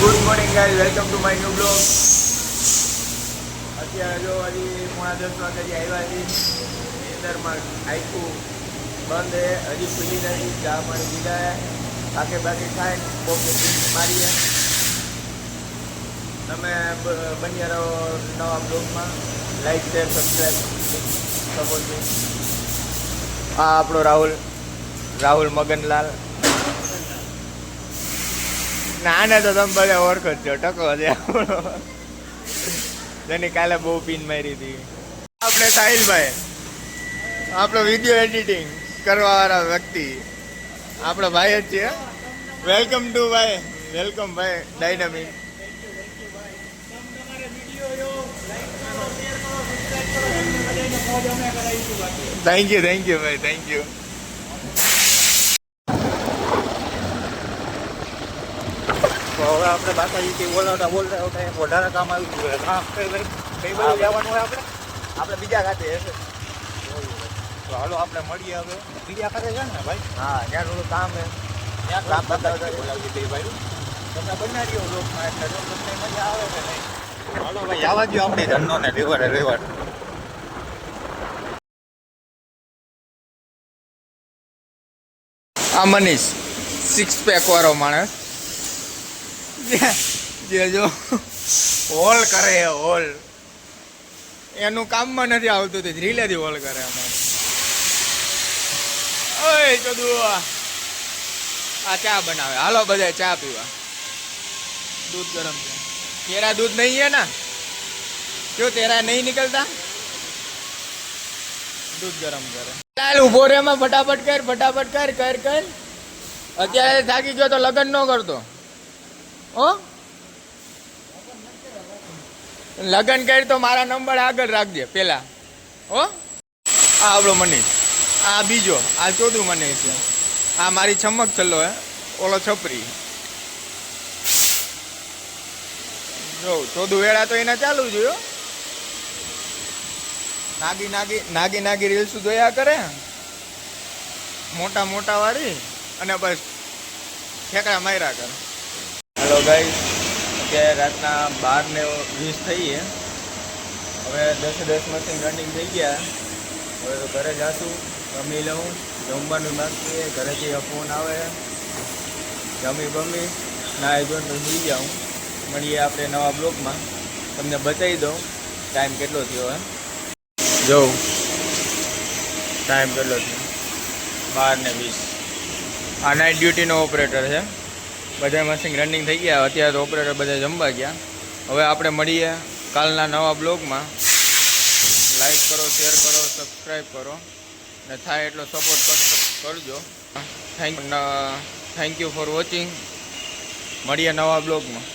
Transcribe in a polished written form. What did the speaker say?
Good morning guys, welcome to my new blog. અત્યારે જો હજી 9:30 વાગે આવ્યા છીએ. નીંદરમાં આખું બંધ છે, હજી ખુલી નથી. ચા પાણી પીધા, બાકી ખાઈને કોફી મારીએ. તમે બન્યા રહો નવા બ્લોગમાં. Like share subscribe support. આ આપણો રાહુલ મગનલાલ. ના તો તમે બધા ઓળખો જ છો, ટકો છે જેની કાલે બહુ પીન મારી હતી. આપણે સાહિલભાઈ, આપણો વિડીયો એડિટિંગ કરવા વાળા વ્યક્તિ, આપણો ભાઈ જ છે. વેલકમ ટુ ભાઈ, વેલકમ ભાઈ ડાયનામિક. થેન્ક યુ ભાઈ, થેન્ક યુ. હવે આપણે બાકાજી બોલતા વધારે કામ આવી ગયું. કઈ બાજુ જવાનું હોય આપણે બીજા ખાતે હશે. તો હાલો આપણે મળીએ હવે બીજા ખાતે છે ને ભાઈ. હા, ત્યાં થોડું કામ છે. ત્યાં કામ બોલાવી દઈ ભાઈ. તમે બનાવીઓ લોકમાં એટલે જો તમને મજા આવે કે નહીં. હાલો ભાઈ આવવા દો આપણી ધંધો ને રેવાડ. આ મનીષ 6 પેક વાળો માણસ જે જો હોલ કરે હોલ, એનું કામમાં નથી આવતું તે રીલેથી હોલ કરે. અમારે ઓય ચદુ આ ચા બનાવે. હાલો બધા ચા પીવા. दूध गरम है. तेरा दूध नहीं है ना? क्यों तेरा नहीं निकलता? दूध गरम करे. लाल उभो रे में फटाफट कर. અત્યારે થાકી ગયો તો લગન ન કરતો હો. લગન કરી તો મારા નંબર આગળ રાખજે પેલા હો. આ આપણો મનીષ, આ બીજો, આ ચોથું મનીષ છે. આ મારી ચમક છલ્લો હે, ઓલો છપરી. જો ચોથું વેળા તો એને ચાલુ જોયો. નાગી રીલ્સ જોયા કરે મોટા વાળી, અને બસ ઠેકડા માર્યા કરે. હેલો ગાઈસ, અત્યારે રાતના 12:20 થઈ છે. હવે 10 મશીન રનિંગ થઈ ગયા. હવે તો ઘરે જાશું, જમી લઉં. જમવાનું બાકી છે, ઘરેથી ફોન આવે. જમી નાહી ધોઈને તો સુઈ જાઉં. મળીએ આપણે નવા બ્લોગમાં. તમને બતાવી દઉં ટાઈમ કેટલો થયો હે. જોઉં ટાઈમ કેટલો થયો, 12:20. આ નાઇટ ડ્યુટીનો ઓપરેટર છે. બધા મશીન રનિંગ થઈ ગયા. અત્યારે તો ઓપરેટર બધા જમવા ગયા. હવે આપણે મળીએ કાલના નવા બ્લોગમાં. લાઈક કરો, શેર કરો, સબસ્ક્રાઈબ કરો, ને થાય એટલો સપોર્ટ કરજો. Thank you for watching. મળીએ નવા બ્લોગમાં.